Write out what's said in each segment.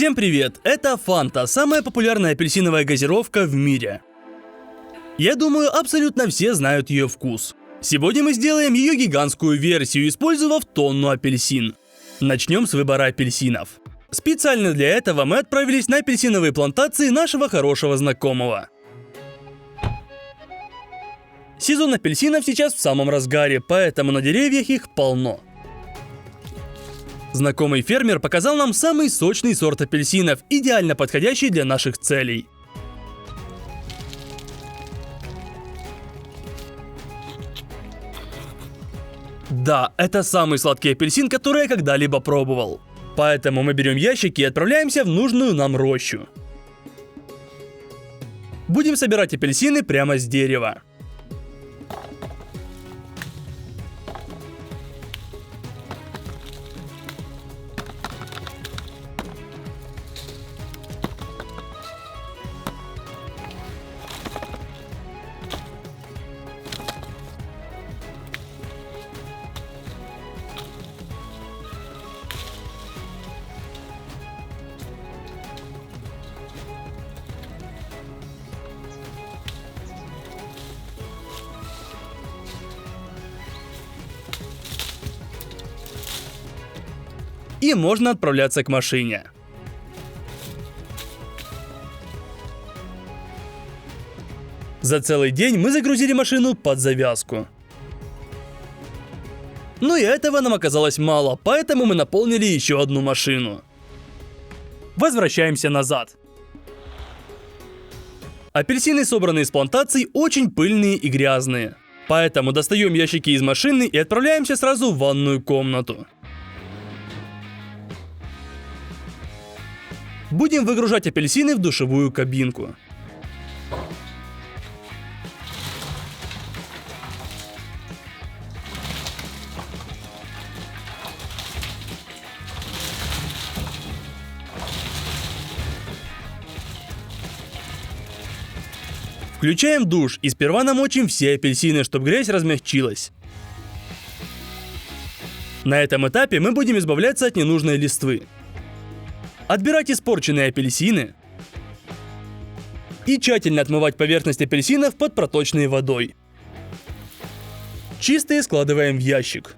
Всем привет! Это Фанта, самая популярная апельсиновая газировка в мире. Я думаю, абсолютно все знают ее вкус. Сегодня мы сделаем ее гигантскую версию, использовав тонну апельсин. Начнем с выбора апельсинов. Специально для этого мы отправились на апельсиновые плантации нашего хорошего знакомого. Сезон апельсинов сейчас в самом разгаре, поэтому на деревьях их полно. Знакомый фермер показал нам самый сочный сорт апельсинов, идеально подходящий для наших целей. Да, это самый сладкий апельсин, который я когда-либо пробовал. Поэтому мы берем ящики и отправляемся в нужную нам рощу. Будем собирать апельсины прямо с дерева. И можно отправляться к машине. За целый день мы загрузили машину под завязку. Но и этого нам оказалось мало, поэтому мы наполнили еще одну машину. Возвращаемся назад. Апельсины, собранные с плантаций, очень пыльные и грязные. Поэтому достаем ящики из машины и отправляемся сразу в ванную комнату. Будем выгружать апельсины в душевую кабинку. Включаем душ и сперва намочим все апельсины, чтобы грязь размягчилась. На этом этапе мы будем избавляться от ненужной листвы. Отбирать испорченные апельсины и тщательно отмывать поверхность апельсинов под проточной водой. Чистые складываем в ящик.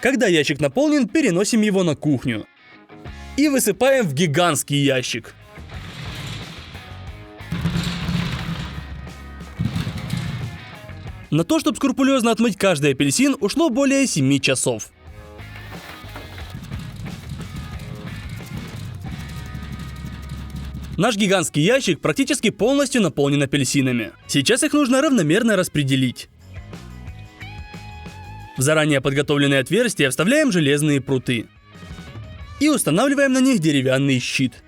Когда ящик наполнен, переносим его на кухню и высыпаем в гигантский ящик. На то, чтобы скрупулезно отмыть каждый апельсин, ушло более 7 часов. Наш гигантский ящик практически полностью наполнен апельсинами. Сейчас их нужно равномерно распределить. В заранее подготовленные отверстия вставляем железные пруты. И устанавливаем на них деревянный щит.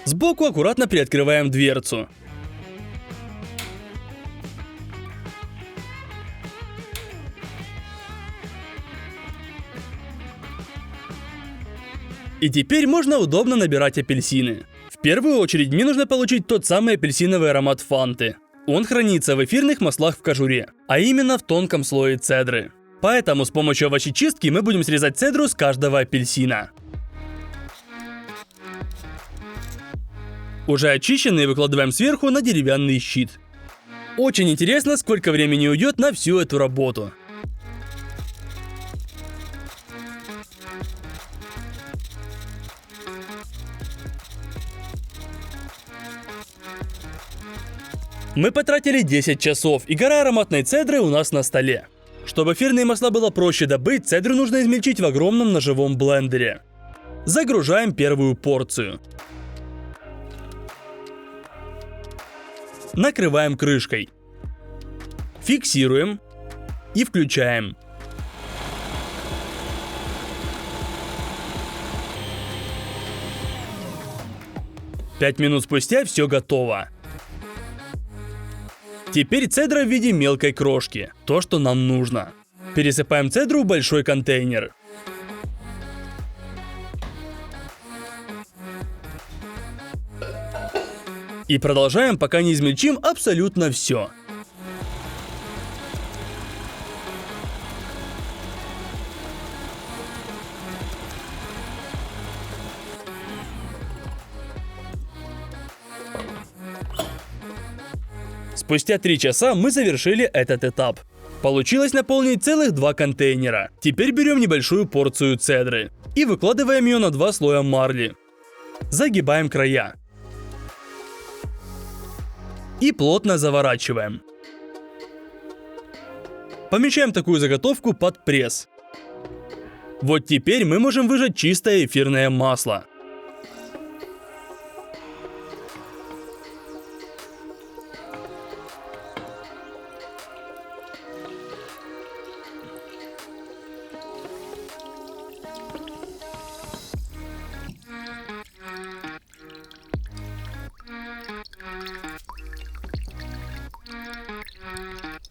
Сбоку аккуратно приоткрываем дверцу. И теперь можно удобно набирать апельсины. В первую очередь мне нужно получить тот самый апельсиновый аромат фанты. Он хранится в эфирных маслах в кожуре, а именно в тонком слое цедры. Поэтому с помощью овощечистки мы будем срезать цедру с каждого апельсина. Уже очищенные выкладываем сверху на деревянный щит. Очень интересно, сколько времени уйдет на всю эту работу. Мы потратили 10 часов, и гора ароматной цедры у нас на столе. Чтобы эфирные масла было проще добыть, цедру нужно измельчить в огромном ножевом блендере. Загружаем первую порцию. Накрываем крышкой. Фиксируем и включаем. Пять минут спустя все готово. Теперь цедра в виде мелкой крошки, то, что нам нужно. Пересыпаем цедру в большой контейнер. И продолжаем, пока не измельчим абсолютно все. Спустя 3 часа мы завершили этот этап. Получилось наполнить целых 2 контейнера. Теперь берем небольшую порцию цедры и выкладываем ее на 2 слоя марли. Загибаем края. И плотно заворачиваем. Помещаем такую заготовку под пресс. Вот теперь мы можем выжать чистое эфирное масло.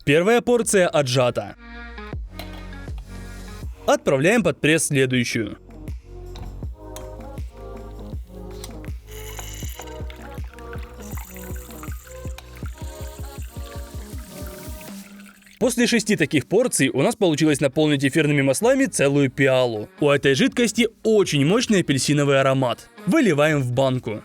Первая порция отжата. Отправляем под пресс следующую. После 6 таких порций у нас получилось наполнить эфирными маслами целую пиалу. У этой жидкости очень мощный апельсиновый аромат. Выливаем в банку.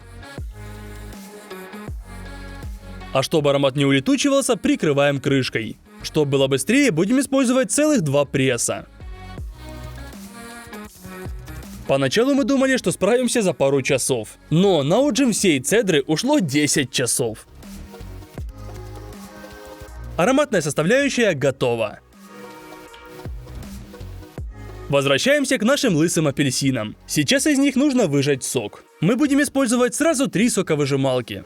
А чтобы аромат не улетучивался, прикрываем крышкой. Чтобы было быстрее, будем использовать целых 2 пресса. Поначалу мы думали, что справимся за пару часов. Но на отжим всей цедры ушло 10 часов. Ароматная составляющая готова. Возвращаемся к нашим лысым апельсинам. Сейчас из них нужно выжать сок. Мы будем использовать сразу 3 соковыжималки.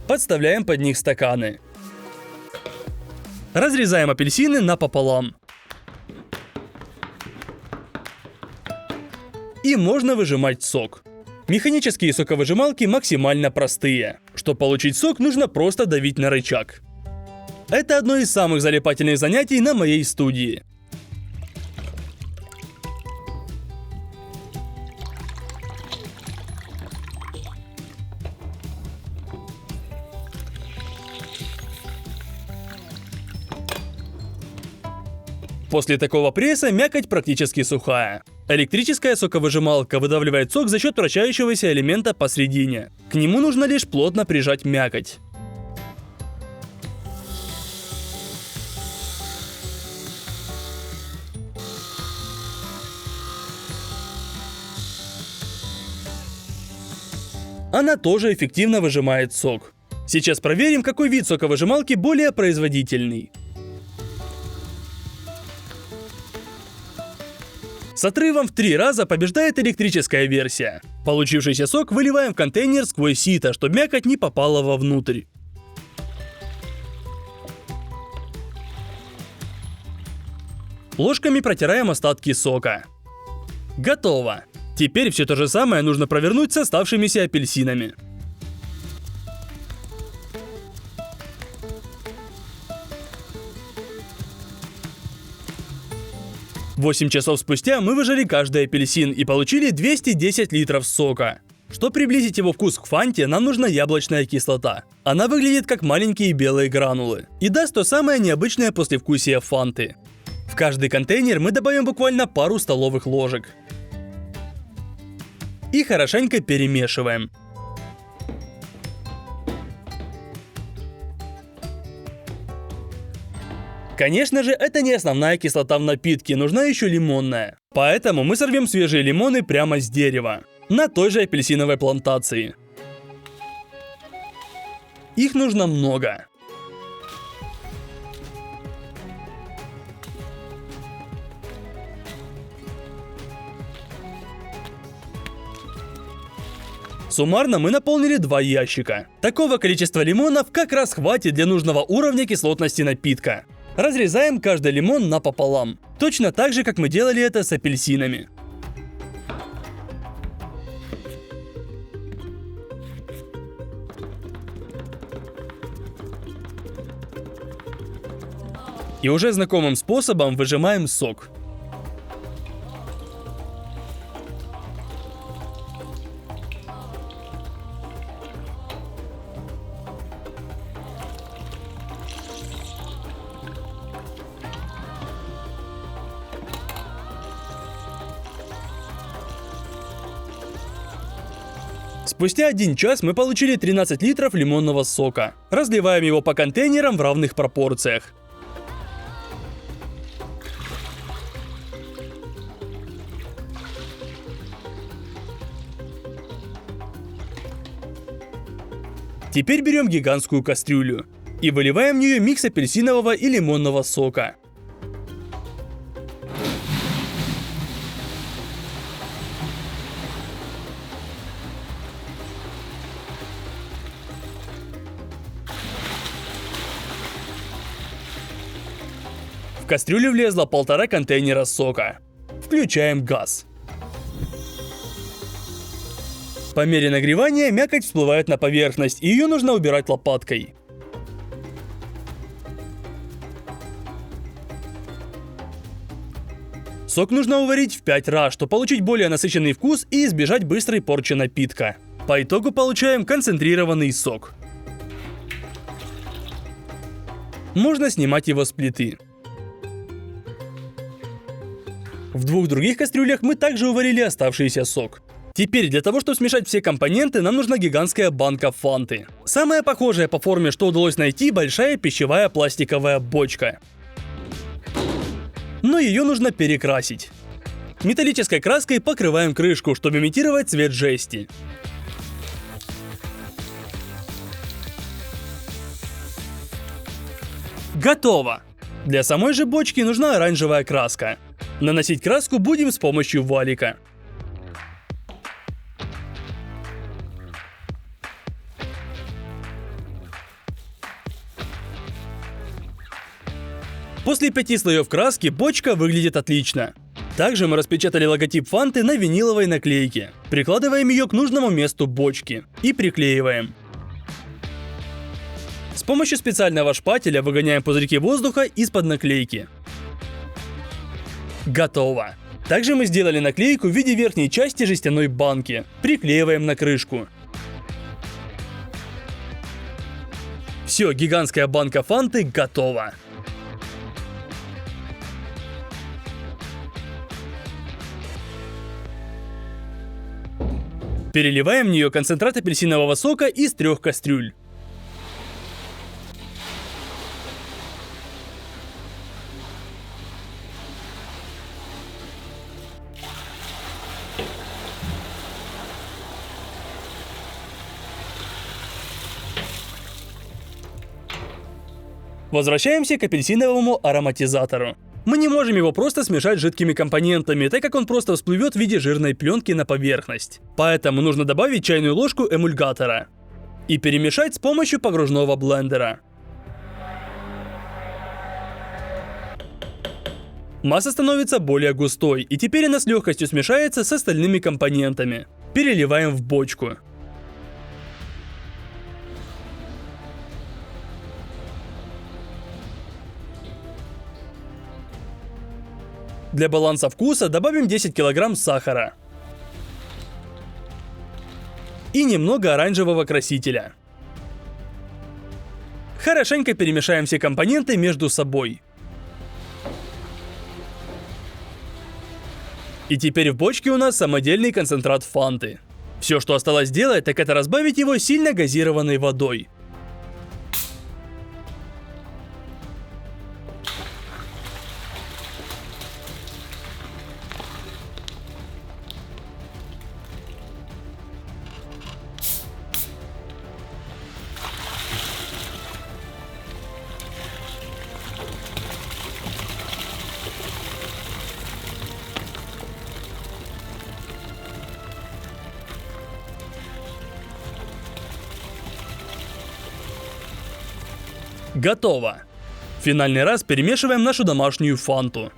Подставляем под них стаканы. Разрезаем апельсины напополам. И можно выжимать сок. Механические соковыжималки максимально простые. Чтобы получить сок, нужно просто давить на рычаг. Это одно из самых залипательных занятий на моей студии. После такого пресса мякоть практически сухая. Электрическая соковыжималка выдавливает сок за счет вращающегося элемента посередине. К нему нужно лишь плотно прижать мякоть. Она тоже эффективно выжимает сок. Сейчас проверим, какой вид соковыжималки более производительный. С отрывом в 3 раза побеждает электрическая версия. Получившийся сок выливаем в контейнер сквозь сито, чтобы мякоть не попала вовнутрь. Ложками протираем остатки сока. Готово. Теперь все то же самое нужно провернуть с оставшимися апельсинами. Восемь часов спустя мы выжали каждый апельсин и получили 210 литров сока. Чтобы приблизить его вкус к фанте, нам нужна яблочная кислота. Она выглядит как маленькие белые гранулы и даст то самое необычное послевкусие фанты. В каждый контейнер мы добавим буквально пару столовых ложек. И хорошенько перемешиваем. Конечно же, это не основная кислота в напитке, нужна еще лимонная. Поэтому мы сорвем свежие лимоны прямо с дерева, на той же апельсиновой плантации. Их нужно много. Суммарно мы наполнили 2 ящика. Такого количества лимонов как раз хватит для нужного уровня кислотности напитка. Разрезаем каждый лимон напополам. Точно так же, как мы делали это с апельсинами. И уже знакомым способом выжимаем сок. Спустя 1 час мы получили 13 литров лимонного сока. Разливаем его по контейнерам в равных пропорциях. Теперь берем гигантскую кастрюлю и выливаем в нее микс апельсинового и лимонного сока. В кастрюлю влезло 1,5 контейнера сока. Включаем газ. По мере нагревания мякоть всплывает на поверхность, и ее нужно убирать лопаткой. Сок нужно уварить в 5 раз, чтобы получить более насыщенный вкус и избежать быстрой порчи напитка. По итогу получаем концентрированный сок. Можно снимать его с плиты. В 2 других кастрюлях мы также уварили оставшийся сок. Теперь для того, чтобы смешать все компоненты, нам нужна гигантская банка фанты. Самая похожая по форме, что удалось найти, большая пищевая пластиковая бочка. Но ее нужно перекрасить. Металлической краской покрываем крышку, чтобы имитировать цвет жести. Готово! Для самой же бочки нужна оранжевая краска. Наносить краску будем с помощью валика. После 5 слоев краски бочка выглядит отлично. Также мы распечатали логотип фанты на виниловой наклейке. Прикладываем ее к нужному месту бочки и приклеиваем. С помощью специального шпателя выгоняем пузырьки воздуха из-под наклейки. Готово! Также мы сделали наклейку в виде верхней части жестяной банки. Приклеиваем на крышку. Все, гигантская банка фанты готова. Переливаем в нее концентрат апельсинового сока из 3 кастрюль. Возвращаемся к апельсиновому ароматизатору. Мы не можем его просто смешать с жидкими компонентами, так как он просто всплывет в виде жирной пленки на поверхность. Поэтому нужно добавить чайную ложку эмульгатора и перемешать с помощью погружного блендера. Масса становится более густой, и теперь она с легкостью смешается с остальными компонентами. Переливаем в бочку. Для баланса вкуса добавим 10 кг сахара и немного оранжевого красителя. Хорошенько перемешаем все компоненты между собой. И теперь в бочке у нас самодельный концентрат фанты. Все, что осталось сделать, так это разбавить его сильно газированной водой. Готово! В финальный раз перемешиваем нашу домашнюю фанту.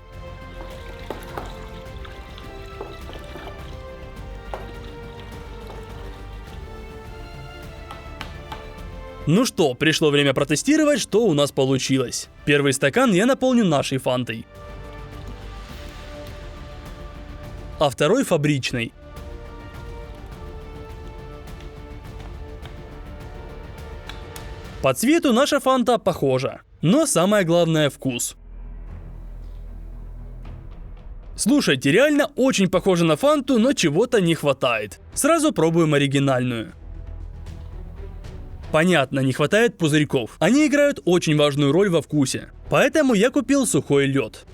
Ну что, пришло время протестировать, что у нас получилось. Первый стакан я наполню нашей фантой, а второй фабричной. По цвету наша фанта похожа, но самое главное — вкус. Слушайте, реально очень похоже на фанту, но чего-то не хватает. Сразу пробуем оригинальную. Понятно, не хватает пузырьков. Они играют очень важную роль во вкусе. Поэтому я купил сухой лед.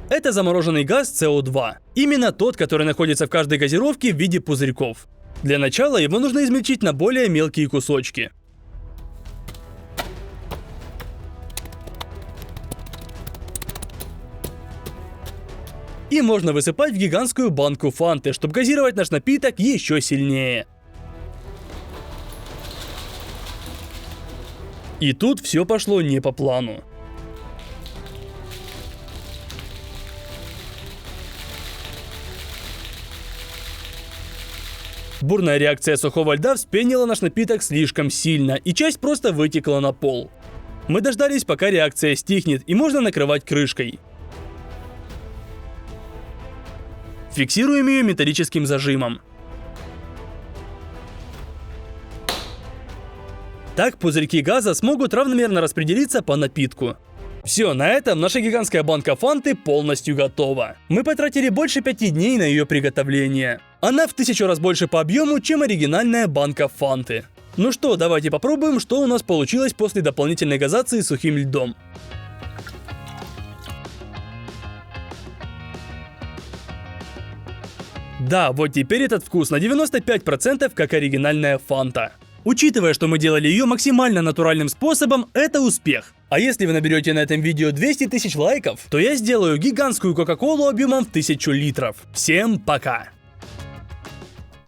Это замороженный газ СО2. Именно тот, который находится в каждой газировке в виде пузырьков. Для начала его нужно измельчить на более мелкие кусочки. И можно высыпать в гигантскую банку фанты, чтобы газировать наш напиток еще сильнее. И тут все пошло не по плану. Бурная реакция сухого льда вспенила наш напиток слишком сильно, и часть просто вытекла на пол. Мы дождались, пока реакция стихнет, и можно накрывать крышкой. Фиксируем ее металлическим зажимом. Так пузырьки газа смогут равномерно распределиться по напитку. Все, на этом наша гигантская банка фанты полностью готова. Мы потратили больше 5 дней на ее приготовление. Она в 1000 раз больше по объему, чем оригинальная банка фанты. Ну что, давайте попробуем, что у нас получилось после дополнительной газации сухим льдом. Да, вот теперь этот вкус на 95% как оригинальная фанта. Учитывая, что мы делали ее максимально натуральным способом, это успех. А если вы наберете на этом видео 200 000 лайков, то я сделаю гигантскую кока-колу объемом в 1000 литров. Всем пока!